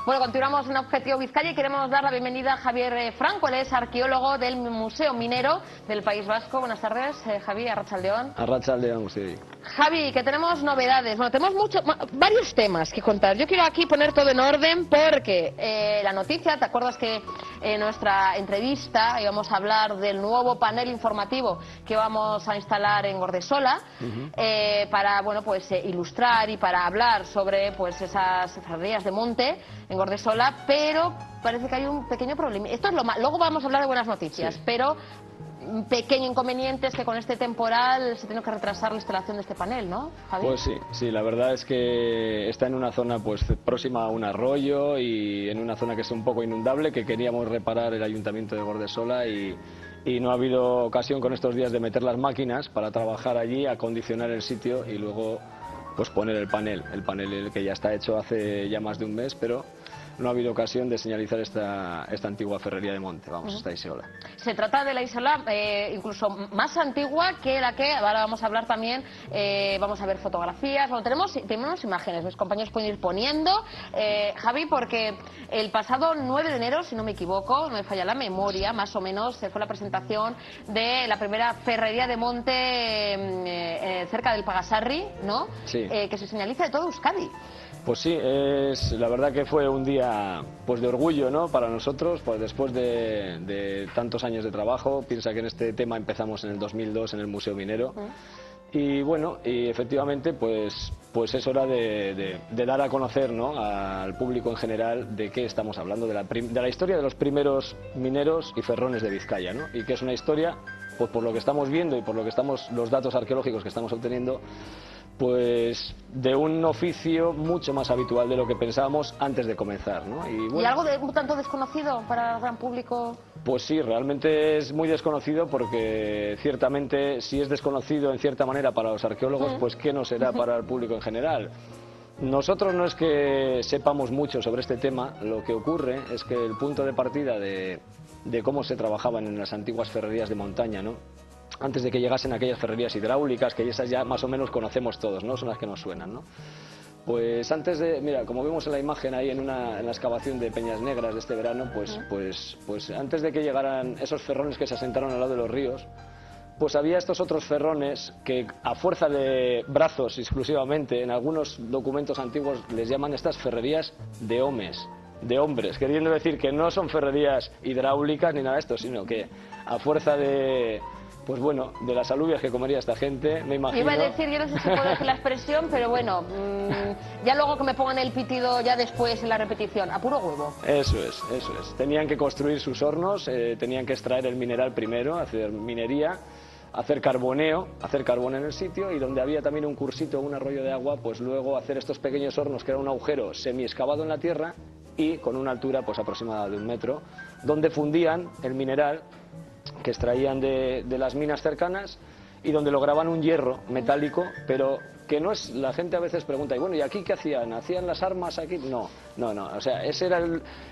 Bueno, continuamos en Objetivo Vizcaya y queremos dar la bienvenida a Javier Franco. Él es arqueólogo del Museo Minero del País Vasco. Buenas tardes, Javi, arratsaldeon. Arratsaldeon, sí. Javi, que tenemos novedades. Bueno, tenemos varios temas que contar. Yo quiero aquí poner todo en orden porque la noticia, ¿te acuerdas que en nuestra entrevista íbamos a hablar del nuevo panel informativo que vamos a instalar en Gordesola para, bueno, pues ilustrar y para hablar sobre pues esas ferrerías de monte en Gordesola, pero parece que hay un pequeño problema. Esto es lo más. Luego vamos a hablar de buenas noticias, sí. Pero un pequeño inconveniente es que con este temporal se tiene que retrasar la instalación de este panel, ¿no, Javi? Pues sí, la verdad es que está en una zona pues próxima a un arroyo y en una zona que es un poco inundable, que queríamos reparar el Ayuntamiento de Gordesola y no ha habido ocasión con estos días de meter las máquinas para trabajar allí, acondicionar el sitio y luego pues poner el panel que ya está hecho hace ya más de un mes, pero no ha habido ocasión de señalizar esta antigua ferrería de monte, vamos, esta isola. Se trata de la isola incluso más antigua que la que ahora vamos a hablar también, vamos a ver fotografías, bueno, tenemos imágenes, mis compañeros pueden ir poniendo, Javi, porque el pasado 9 de enero, si no me equivoco, no me falla la memoria, más o menos, fue la presentación de la primera ferrería de monte cerca del Pagasarri, ¿no? Sí. Que se señaliza de todo Euskadi. Pues sí, la verdad que fue un día pues de orgullo, ¿no?, para nosotros, pues después de tantos años de trabajo. Piensa que en este tema empezamos en el 2002 en el Museo Minero. Y bueno, y efectivamente pues es hora de dar a conocer, ¿no?, al público en general de qué estamos hablando, de la historia de los primeros mineros y ferrones de Vizcaya, ¿no? Y que es una historia, pues por lo que estamos viendo y por lo que los datos arqueológicos que estamos obteniendo, pues de un oficio mucho más habitual de lo que pensábamos antes de comenzar, ¿no? Y, bueno, ¿Y algo de un tanto desconocido para el gran público? Pues sí, realmente es muy desconocido porque ciertamente si es desconocido en cierta manera para los arqueólogos, pues ¿qué no será para el público en general? Nosotros no es que sepamos mucho sobre este tema, lo que ocurre es que el punto de partida de cómo se trabajaban en las antiguas ferrerías de montaña, ¿no?, antes de que llegasen aquellas ferrerías hidráulicas, que esas ya más o menos conocemos todos, ¿no?, son las que nos suenan, ¿no? Pues antes de, mira, como vemos en la imagen ahí en la excavación de Peñas Negras de este verano, pues antes de que llegaran esos ferrones que se asentaron al lado de los ríos, pues había estos otros ferrones que a fuerza de brazos exclusivamente, en algunos documentos antiguos les llaman estas ferrerías de hombres, queriendo decir que no son ferrerías hidráulicas ni nada de esto, sino que a fuerza de, pues bueno, de las alubias que comería esta gente, me imagino. Iba a decir, yo no sé si puedo decir la expresión, pero bueno, ya luego que me pongan el pitido ya después en la repetición, a puro huevo. Eso es. Tenían que construir sus hornos, tenían que extraer el mineral primero, hacer minería, hacer carbón en el sitio, y donde había también un cursito, un arroyo de agua, pues luego hacer estos pequeños hornos, que era un agujero semi-excavado en la tierra y con una altura pues aproximada de 1 metro, donde fundían el mineral que extraían de las minas cercanas y donde lograban un hierro metálico, pero que no es, la gente a veces pregunta, y bueno, ¿y aquí qué hacían? ¿Hacían las armas aquí? No, o sea, ese era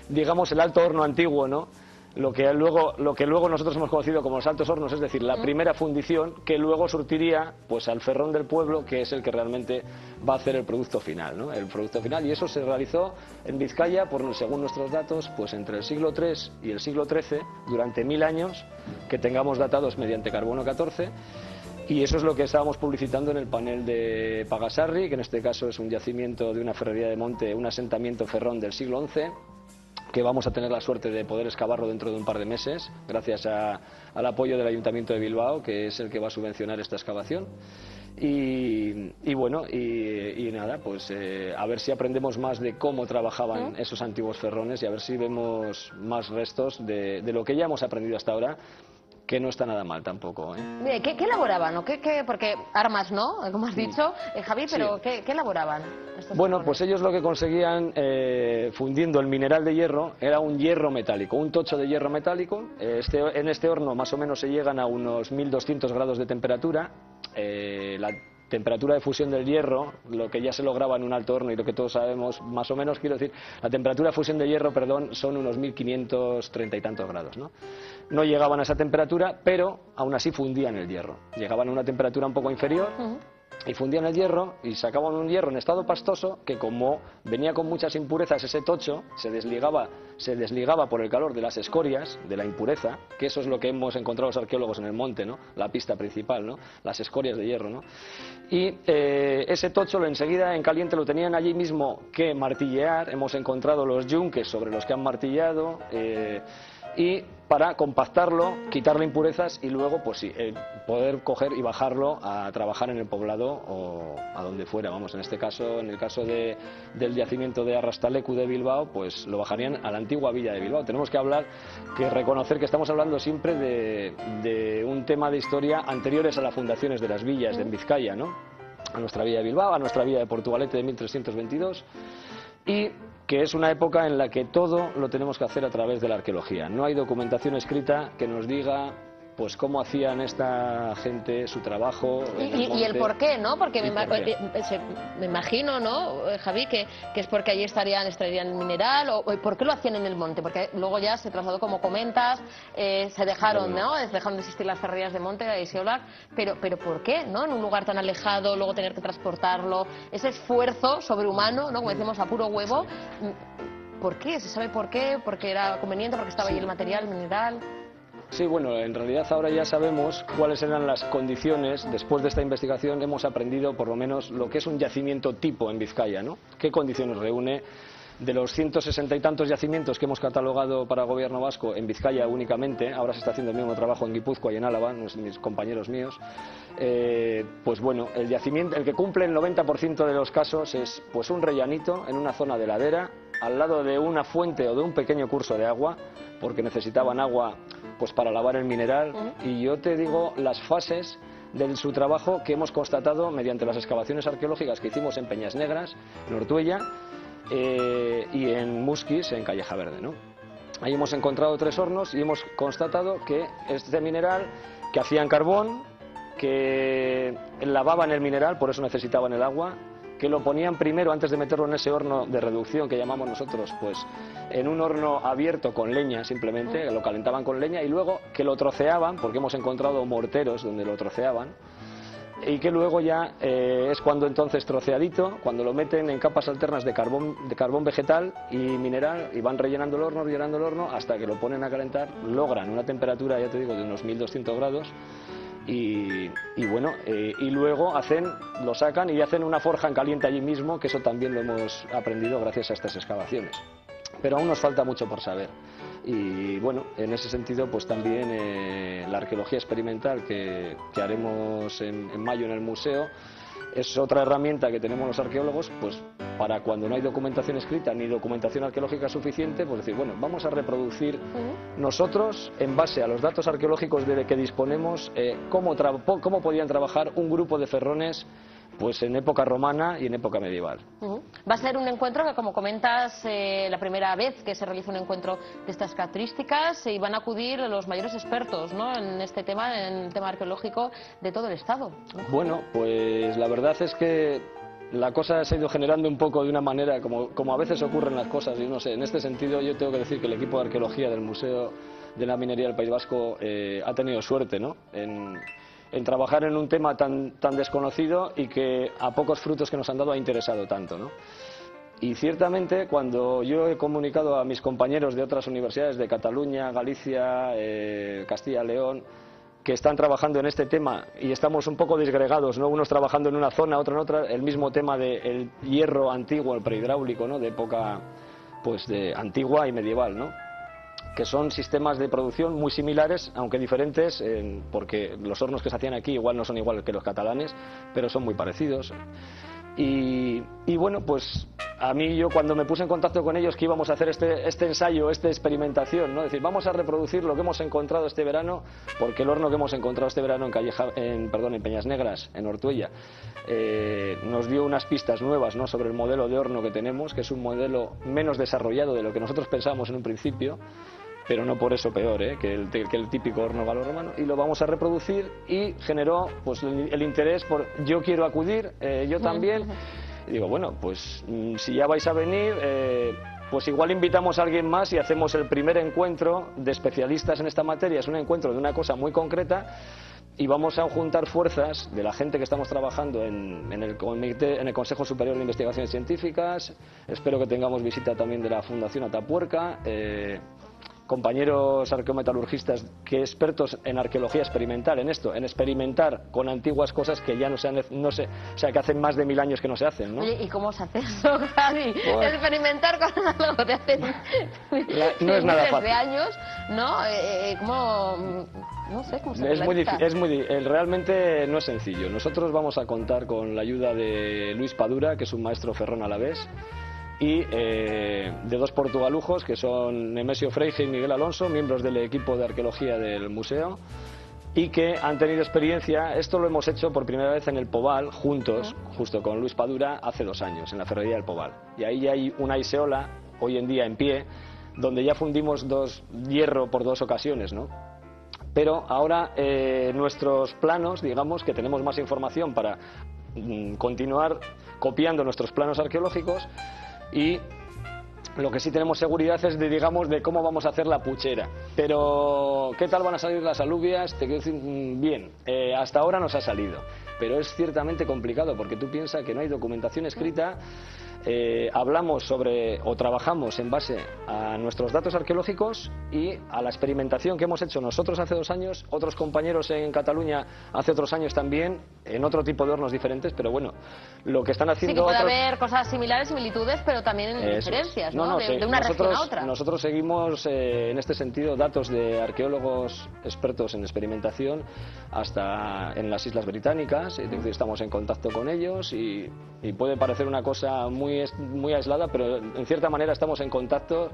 digamos el alto horno antiguo, ¿no? Lo que luego nosotros hemos conocido como los altos hornos, es decir, la primera fundición que luego surtiría pues al ferrón del pueblo, que es el que realmente va a hacer el producto final, ¿no? El producto final, y eso se realizó en Vizcaya, según nuestros datos, pues entre el siglo III y el siglo XIII, durante 1000 años, que tengamos datados mediante carbono 14, y eso es lo que estábamos publicitando en el panel de Pagasarri, que en este caso es un yacimiento de una ferrería de monte, un asentamiento ferrón del siglo XI, que vamos a tener la suerte de poder excavarlo dentro de un par de meses, gracias al apoyo del Ayuntamiento de Bilbao, que es el que va a subvencionar esta excavación. Y bueno, y nada, pues a ver si aprendemos más de cómo trabajaban esos antiguos ferrones y a ver si vemos más restos de lo que ya hemos aprendido hasta ahora, que no está nada mal tampoco, ¿eh? Mire, ¿qué elaboraban? ¿O porque armas, ¿no? Como has dicho, Javi, pero sí. ¿qué elaboraban? Bueno, pues ellos lo que conseguían fundiendo el mineral de hierro era un hierro metálico, un tocho de hierro metálico. En este horno más o menos se llegan a unos 1200 grados de temperatura. La temperatura de fusión del hierro, lo que ya se lograba en un alto horno y lo que todos sabemos, más o menos, quiero decir, la temperatura de fusión del hierro, perdón, son unos 1530 y tantos grados, ¿no? No llegaban a esa temperatura, pero aún así fundían el hierro. Llegaban a una temperatura un poco inferior y fundían el hierro y sacaban un hierro en estado pastoso que, como venía con muchas impurezas, ese tocho se desligaba por el calor de las escorias, de la impureza, que eso es lo que hemos encontrado los arqueólogos en el monte, ¿no? La pista principal, ¿no? Las escorias de hierro, ¿no? Y ese tocho enseguida en caliente lo tenían allí mismo que martillear. Hemos encontrado los yunques sobre los que han martillado, y para compactarlo, quitarle impurezas y luego, pues sí, poder coger y bajarlo a trabajar en el poblado o a donde fuera. Vamos, en este caso, en el caso del yacimiento de Arrastalecu de Bilbao, pues lo bajarían a la antigua villa de Bilbao. Tenemos que reconocer que estamos hablando siempre de un tema de historia anteriores a las fundaciones de las villas de Vizcaya, ¿no? A nuestra villa de Bilbao, a nuestra villa de Portugalete de 1322, y que es una época en la que todo lo tenemos que hacer a través de la arqueología. No hay documentación escrita que nos diga pues cómo hacían esta gente su trabajo en el monte. Y el por qué, ¿no? Porque me imagino, ¿no, Javi, que es porque allí extraerían el mineral, o por qué lo hacían en el monte, porque luego ya se trasladó, como comentas, se dejaron, ¿no? Dejaron de existir las ferrerías de monte, de Isiolar, pero ¿por qué, no? En un lugar tan alejado, luego tener que transportarlo, ese esfuerzo sobrehumano, ¿no? Como decimos, a puro huevo. ¿Por qué? ¿Se sabe por qué? ¿Porque era conveniente? ¿Porque estaba allí el material, el mineral? Sí, bueno, en realidad ahora ya sabemos cuáles eran las condiciones. Después de esta investigación hemos aprendido por lo menos lo que es un yacimiento tipo en Vizcaya, ¿no? ¿Qué condiciones reúne? De los 160 y tantos yacimientos que hemos catalogado para el gobierno vasco en Vizcaya únicamente, ahora se está haciendo el mismo trabajo en Guipúzcoa y en Álava, mis compañeros míos, pues bueno, el yacimiento, el que cumple el 90% de los casos es pues un rellanito en una zona de ladera, al lado de una fuente o de un pequeño curso de agua, porque necesitaban agua pues para lavar el mineral. Y yo te digo las fases de su trabajo que hemos constatado mediante las excavaciones arqueológicas que hicimos en Peñas Negras, en Ortuella, y en Musquis, en Calleja Verde, ¿no? Ahí hemos encontrado 3 hornos y hemos constatado que este mineral, que hacían carbón, que lavaban el mineral, por eso necesitaban el agua, que lo ponían primero, antes de meterlo en ese horno de reducción que llamamos nosotros, pues en un horno abierto con leña simplemente, lo calentaban con leña, y luego que lo troceaban, porque hemos encontrado morteros donde lo troceaban, y que luego ya es cuando entonces troceadito, cuando lo meten en capas alternas de carbón vegetal y mineral, y van rellenando el horno hasta que lo ponen a calentar, logran una temperatura, ya te digo, de unos 1200 grados. Y bueno, y luego lo sacan y hacen una forja en caliente allí mismo, que eso también lo hemos aprendido gracias a estas excavaciones. Pero aún nos falta mucho por saber. Y bueno, en ese sentido, pues también la arqueología experimental que haremos en mayo en el museo es otra herramienta que tenemos los arqueólogos, pues para cuando no hay documentación escrita ni documentación arqueológica suficiente, pues decir, bueno, vamos a reproducir nosotros, en base a los datos arqueológicos de que disponemos, cómo podían trabajar un grupo de ferrones pues en época romana y en época medieval. Va a ser un encuentro que, como comentas, la primera vez que se realiza un encuentro de estas características, y van a acudir los mayores expertos, ¿no?, en este tema, en el tema arqueológico de todo el Estado, ¿no? Bueno, pues la verdad es que la cosa se ha ido generando un poco de una manera como a veces ocurren las cosas, y no sé, en este sentido yo tengo que decir que el equipo de arqueología del Museo de la Minería del País Vasco ha tenido suerte, ¿no?, en trabajar en un tema tan desconocido, y que a pocos frutos que nos han dado ha interesado tanto, ¿no? Y ciertamente, cuando yo he comunicado a mis compañeros de otras universidades de Cataluña, Galicia, Castilla y León, que están trabajando en este tema, y estamos un poco disgregados, ¿no?, unos trabajando en una zona, otros en otra, el mismo tema del hierro antiguo, el prehidráulico, ¿no?, de época pues de antigua y medieval, ¿no?, que son sistemas de producción muy similares, aunque diferentes, porque los hornos que se hacían aquí igual no son iguales que los catalanes, pero son muy parecidos. Y bueno, pues a mí, yo cuando me puse en contacto con ellos que íbamos a hacer este ensayo, esta experimentación, ¿no?, es decir, vamos a reproducir lo que hemos encontrado este verano, porque el horno que hemos encontrado este verano en Peñas Negras, en Ortuella, nos dio unas pistas nuevas, ¿no?, sobre el modelo de horno que tenemos, que es un modelo menos desarrollado de lo que nosotros pensábamos en un principio, pero no por eso peor, que el típico horno galorromano, y lo vamos a reproducir, y generó pues el interés por yo quiero acudir, yo también, y digo, bueno, pues si ya vais a venir, pues igual invitamos a alguien más y hacemos el primer encuentro de especialistas en esta materia. Es un encuentro de una cosa muy concreta, y vamos a juntar fuerzas de la gente que estamos trabajando en el Consejo Superior de Investigaciones Científicas. Espero que tengamos visita también de la Fundación Atapuerca, compañeros arqueometalurgistas que expertos en arqueología experimental, en esto, en experimentar con antiguas cosas que ya no se, o sea, que hacen más de 1000 años que no se hacen, ¿no? Oye, ¿y cómo se hace eso, Javi? Bueno. Experimentar con algo de hace no es nada miles fácil. de años, ¿no? ¿Cómo...? No sé cómo se Es muy difícil, realmente no es sencillo. Nosotros vamos a contar con la ayuda de Luis Padura, que es un maestro ferrón alavés, y de 2 portugalujos, que son Nemesio Freige y Miguel Alonso, miembros del equipo de arqueología del museo, y que han tenido experiencia. Esto lo hemos hecho por primera vez en el Poval, juntos, justo con Luis Padura, hace 2 años, en la ferrería del Poval. Y ahí ya hay una iseola, hoy en día en pie, donde ya fundimos hierro por 2 ocasiones, ¿no? Pero ahora nuestros planos, digamos, que tenemos más información para continuar copiando nuestros planos arqueológicos, y lo que sí tenemos seguridad es de cómo vamos a hacer la puchera. Pero ¿qué tal van a salir las alubias? Te quiero decir, bien, hasta ahora nos ha salido, pero es ciertamente complicado porque tú piensas que no hay documentación escrita. Hablamos sobre o trabajamos en base a nuestros datos arqueológicos y a la experimentación que hemos hecho nosotros hace 2 años, otros compañeros en Cataluña hace otros años también, en otro tipo de hornos diferentes, pero bueno, lo que están haciendo... Sí, que puede haber cosas similares, similitudes, pero también diferencias, ¿no? De una región a otra. Nosotros seguimos en este sentido datos de arqueólogos expertos en experimentación hasta en las Islas Británicas, es decir, estamos en contacto con ellos y puede parecer una cosa muy aislada, pero en cierta manera estamos en contacto,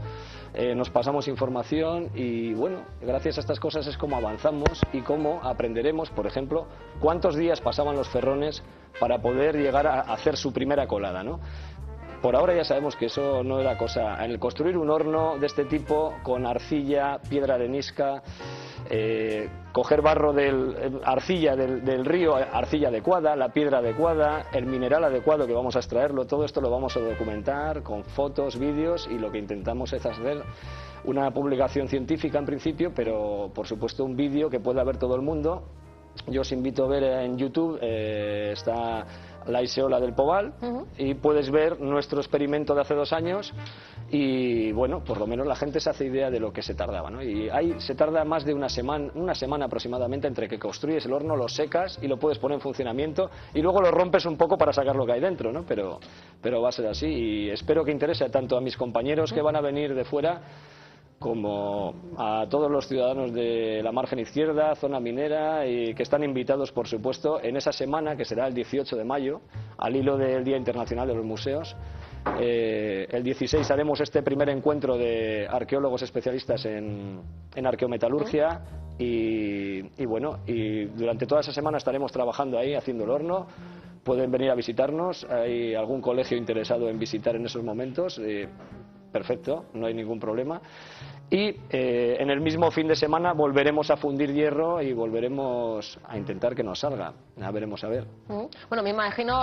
nos pasamos información y bueno, gracias a estas cosas es como avanzamos y cómo aprenderemos, por ejemplo, cuántos días pasaban los ferrones para poder llegar a hacer su primera colada, ¿no? Por ahora ya sabemos que eso no era cosa. En el construir un horno de este tipo con arcilla, piedra arenisca, coger barro arcilla del río, arcilla adecuada, la piedra adecuada, el mineral adecuado que vamos a extraerlo, todo esto lo vamos a documentar con fotos, vídeos, y lo que intentamos es hacer una publicación científica en principio, pero por supuesto un vídeo que pueda ver todo el mundo. Yo os invito a ver en YouTube, está la iseola del Poval, y puedes ver nuestro experimento de hace 2 años y bueno, por lo menos la gente se hace idea de lo que se tardaba, ¿no? Y ahí se tarda más de una semana aproximadamente entre que construyes el horno, lo secas y lo puedes poner en funcionamiento y luego lo rompes un poco para sacar lo que hay dentro, ¿no? Pero va a ser así y espero que interese tanto a mis compañeros que van a venir de fuera como a todos los ciudadanos de la margen izquierda, zona minera, y que están invitados, por supuesto, en esa semana, que será el 18 de mayo, al hilo del Día Internacional de los Museos. El 16 haremos este primer encuentro de arqueólogos especialistas en arqueometalurgia y bueno, y durante toda esa semana estaremos trabajando ahí, haciendo el horno. Pueden venir a visitarnos, hay algún colegio interesado en visitar en esos momentos. Perfecto, no hay ningún problema. Y en el mismo fin de semana volveremos a fundir hierro y volveremos a intentar que nos salga. Ya veremos a ver. Bueno, me imagino,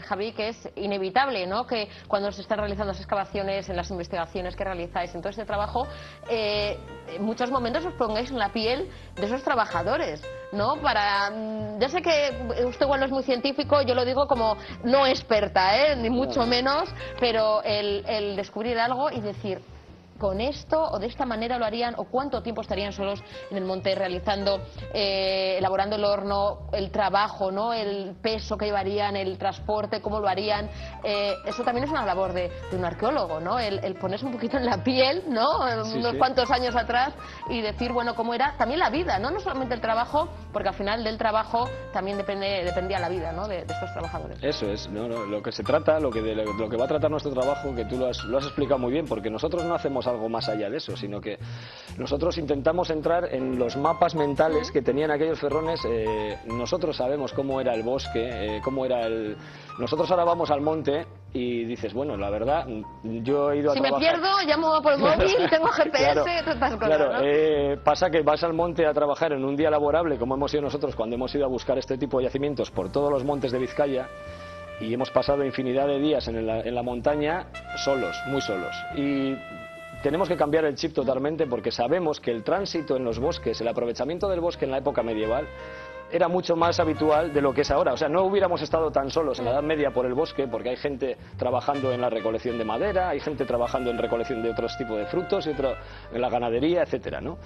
Javi, que es inevitable, ¿no?, que cuando se están realizando las excavaciones, en las investigaciones que realizáis, en todo este trabajo, en muchos momentos os pongáis en la piel de esos trabajadores, ¿no? Ya sé que usted igual no es muy científico, yo lo digo como no experta, ni mucho menos, pero el descubrir algo y decir, con esto o de esta manera lo harían, o cuánto tiempo estarían solos en el monte realizando, elaborando el horno, el trabajo, ¿no?, el peso que llevarían, el transporte, cómo lo harían. Eso también es una labor de un arqueólogo, ¿no? El ponerse un poquito en la piel, ¿no?, unos cuantos años atrás y decir, bueno, cómo era también la vida, ¿no? No solamente el trabajo, porque al final del trabajo también dependía la vida, ¿no?, de estos trabajadores. Eso es, lo que se trata, lo que va a tratar nuestro trabajo, que tú lo has explicado muy bien, porque nosotros no hacemos algo más allá de eso, sino que nosotros intentamos entrar en los mapas mentales que tenían aquellos ferrones. Nosotros sabemos cómo era el bosque, nosotros ahora vamos al monte y dices, bueno, la verdad, yo he ido a trabajar... Si me pierdo, llamo por el móvil, tengo GPS, todas estas cosas, claro, ¿no? pasa que vas al monte a trabajar en un día laborable, como hemos ido nosotros cuando hemos ido a buscar este tipo de yacimientos por todos los montes de Vizcaya, y hemos pasado infinidad de días en la montaña solos, muy solos, y tenemos que cambiar el chip totalmente, porque sabemos que el tránsito en los bosques, el aprovechamiento del bosque en la época medieval, era mucho más habitual de lo que es ahora. O sea, no hubiéramos estado tan solos en la Edad Media por el bosque, porque hay gente trabajando en la recolección de madera, hay gente trabajando en recolección de otros tipos de frutos, y en la ganadería, etcétera, ¿no?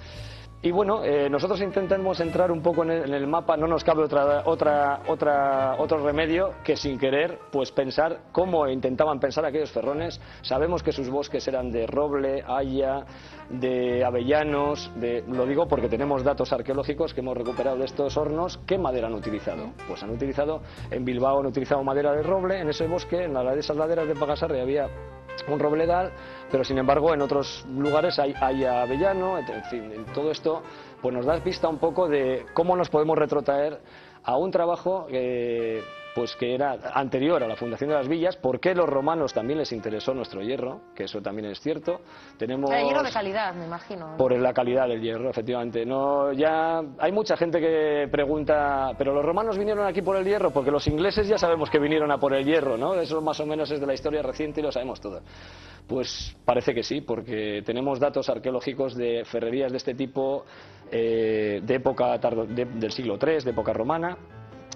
Y bueno, nosotros intentamos entrar un poco en el mapa, no nos cabe otro remedio que sin querer pues pensar cómo intentaban pensar aquellos ferrones. Sabemos que sus bosques eran de roble, haya, de avellanos, lo digo porque tenemos datos arqueológicos que hemos recuperado de estos hornos. ¿Qué madera han utilizado? Pues han utilizado, en Bilbao han utilizado madera de roble, en ese bosque, en esas laderas de Pagasarri había un robledal, pero sin embargo en otros lugares hay avellano, en fin, todo esto pues nos da pista un poco de cómo nos podemos retrotraer a un trabajo pues que era anterior a la fundación de las villas. ¿Por qué los romanos también les interesó nuestro hierro? Que eso también es cierto. Tenemos hierro de calidad, me imagino. Por la calidad del hierro, efectivamente. No, ya hay mucha gente que pregunta, ¿pero los romanos vinieron aquí por el hierro? Porque los ingleses ya sabemos que vinieron a por el hierro, ¿no? Eso más o menos es de la historia reciente y lo sabemos todo. Pues parece que sí, porque tenemos datos arqueológicos de ferrerías de este tipo de época del siglo III, de época romana.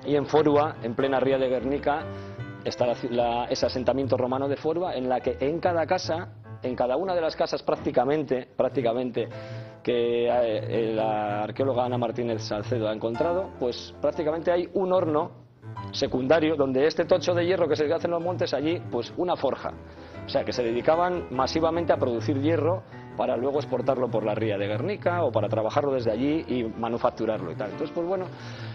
Y en Forua, en plena ría de Guernica, está ese asentamiento romano de Forua, en la que en cada casa, en cada una de las casas prácticamente que la arqueóloga Ana Martínez Salcedo ha encontrado, pues prácticamente hay un horno secundario donde este tocho de hierro que se hace en los montes, allí pues una forja. O sea, que se dedicaban masivamente a producir hierro para luego exportarlo por la ría de Guernica o para trabajarlo desde allí y manufacturarlo y tal. Entonces, pues bueno,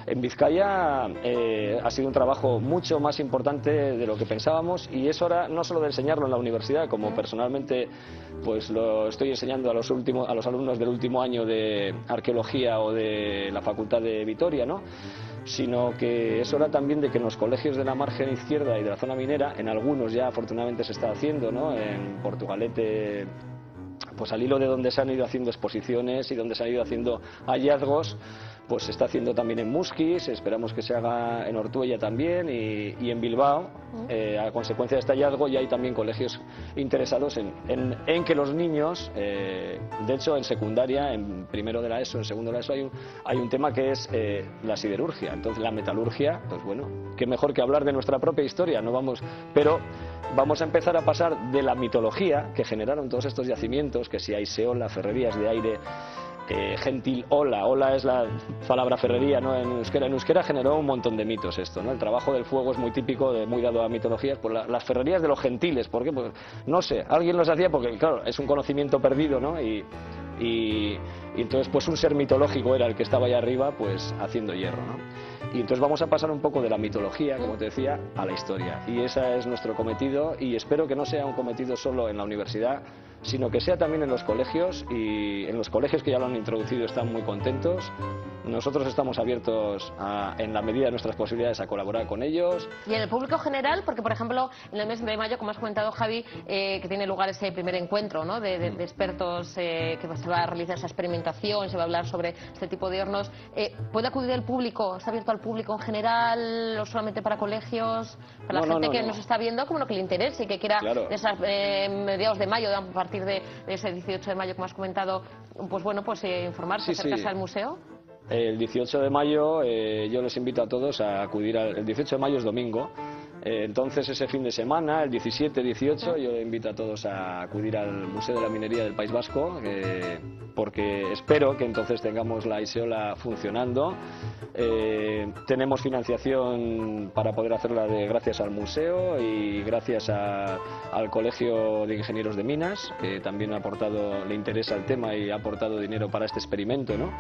en Vizcaya ha sido un trabajo mucho más importante de lo que pensábamos, y es hora no solo de enseñarlo en la universidad, como personalmente pues lo estoy enseñando a los alumnos del último año de arqueología o de la Facultad de Vitoria, ¿no?, sino que es hora también de que en los colegios de la margen izquierda y de la zona minera, en algunos ya afortunadamente se está haciendo, ¿no?, en Portugalete, pues al hilo de donde se han ido haciendo exposiciones y donde se han ido haciendo hallazgos, pues se está haciendo también en Musquis, esperamos que se haga en Ortuella también, y en Bilbao, a consecuencia de este hallazgo ya hay también colegios interesados en que los niños, de hecho en secundaria, en primero de la ESO, en segundo de la ESO hay un tema que es la siderurgia. Entonces la metalurgia, pues bueno, qué mejor que hablar de nuestra propia historia, pero vamos a empezar a pasar de la mitología que generaron todos estos yacimientos, que si hay Seola, ferrerías de aire, gentil ola es la palabra ferrería, ¿no?, en euskera generó un montón de mitos esto, ¿no? El trabajo del fuego es muy típico, muy dado a mitologías. Pues las ferrerías de los gentiles, ¿por qué? Pues no sé, alguien los hacía porque claro, es un conocimiento perdido, ¿no? Y entonces pues un ser mitológico era el que estaba ahí arriba pues haciendo hierro, ¿no? Y entonces vamos a pasar un poco de la mitología, como te decía, a la historia. Y ese es nuestro cometido, y espero que no sea un cometido solo en la universidad, sino que sea también en los colegios, y en los colegios que ya lo han introducido están muy contentos. Nosotros estamos abiertos en la medida de nuestras posibilidades a colaborar con ellos. Y en el público general, porque por ejemplo en el mes de mayo, como has comentado Javi, que tiene lugar ese primer encuentro, ¿no?, de expertos, que se va a realizar esa experimentación, se va a hablar sobre este tipo de hornos, ¿puede acudir el público? ¿Está abierto al público en general o solamente para colegios? Para la gente que nos está viendo, como lo que le interese y que quiera, claro, de esas mediados de mayo, a partir de ese 18 de mayo, como has comentado, pues bueno, pues informarse, acercarse al museo. El 18 de mayo yo les invito a todos a acudir el 18 de mayo es domingo, entonces ese fin de semana, el 17, 18, yo invito a todos a acudir al Museo de la Minería del País Vasco, porque espero que entonces tengamos la ISEOLA funcionando. Tenemos financiación para poder hacerla gracias al museo y gracias al Colegio de Ingenieros de Minas, que también le interesa el tema y ha aportado dinero para este experimento, ¿no?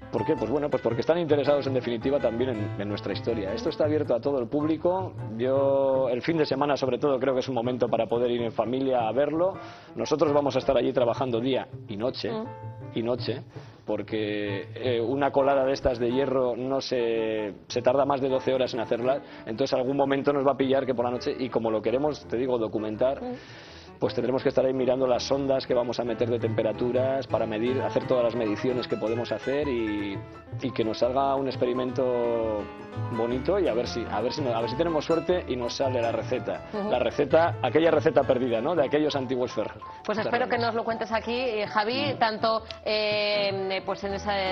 ¿Por qué? Pues bueno, pues porque están interesados en definitiva también en nuestra historia. Esto está abierto a todo el público. Yo el fin de semana sobre todo creo que es un momento para poder ir en familia a verlo. Nosotros vamos a estar allí trabajando día y noche, porque una colada de estas de hierro se tarda más de 12 horas en hacerla, entonces algún momento nos va a pillar que por la noche, y como lo queremos, te digo, documentar, pues tendremos que estar ahí mirando las sondas que vamos a meter de temperaturas para medir, hacer todas las mediciones que podemos hacer y que nos salga un experimento bonito y a ver si tenemos suerte y nos sale la receta. La receta, aquella receta perdida, ¿no? De aquellos antiguos ferros. Pues espero que nos lo cuentes aquí, Javi, tanto pues en ese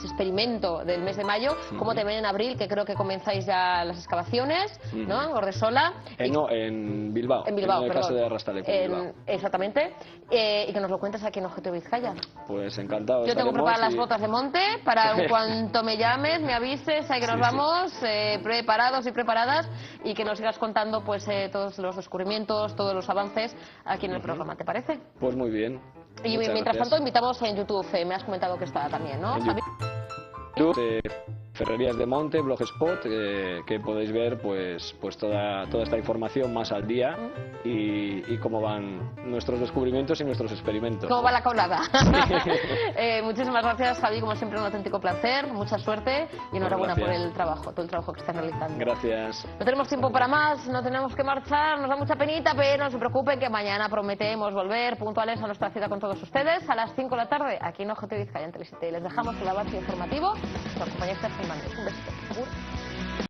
experimento del mes de mayo, como también en abril, que creo que comenzáis ya las excavaciones, ¿no? En Ordesola. No, en Bilbao. En Bilbao, en el caso de Arrastalecu, Bilbao. Exactamente. Y que nos lo cuentes aquí en Objetivo Vizcaya. Pues encantado. Yo tengo preparadas las botas de monte para en cuanto me llames, me avises, ahí que nos vamos, preparados y preparadas, y que nos sigas contando pues todos los descubrimientos, todos los avances aquí en el programa, ¿te parece? Pues muy bien. Y mientras tanto invitamos en YouTube, me has comentado que está también, ¿no? En YouTube, Ferrerías de Monte, Blogspot, que podéis ver pues toda esta información más al día y cómo van nuestros descubrimientos y nuestros experimentos. ¿Cómo va la colada? Muchísimas gracias, Javi, como siempre un auténtico placer, mucha suerte y enhorabuena por el trabajo, todo el trabajo que estás realizando. Gracias. No tenemos tiempo para más, no tenemos que marchar, nos da mucha penita, pero no se preocupen que mañana prometemos volver puntuales a nuestra cita con todos ustedes a las 5 de la tarde aquí en Objetivo Vizcaya en Telesite. Les dejamos el avance informativo, nos acompañáis. Un besito.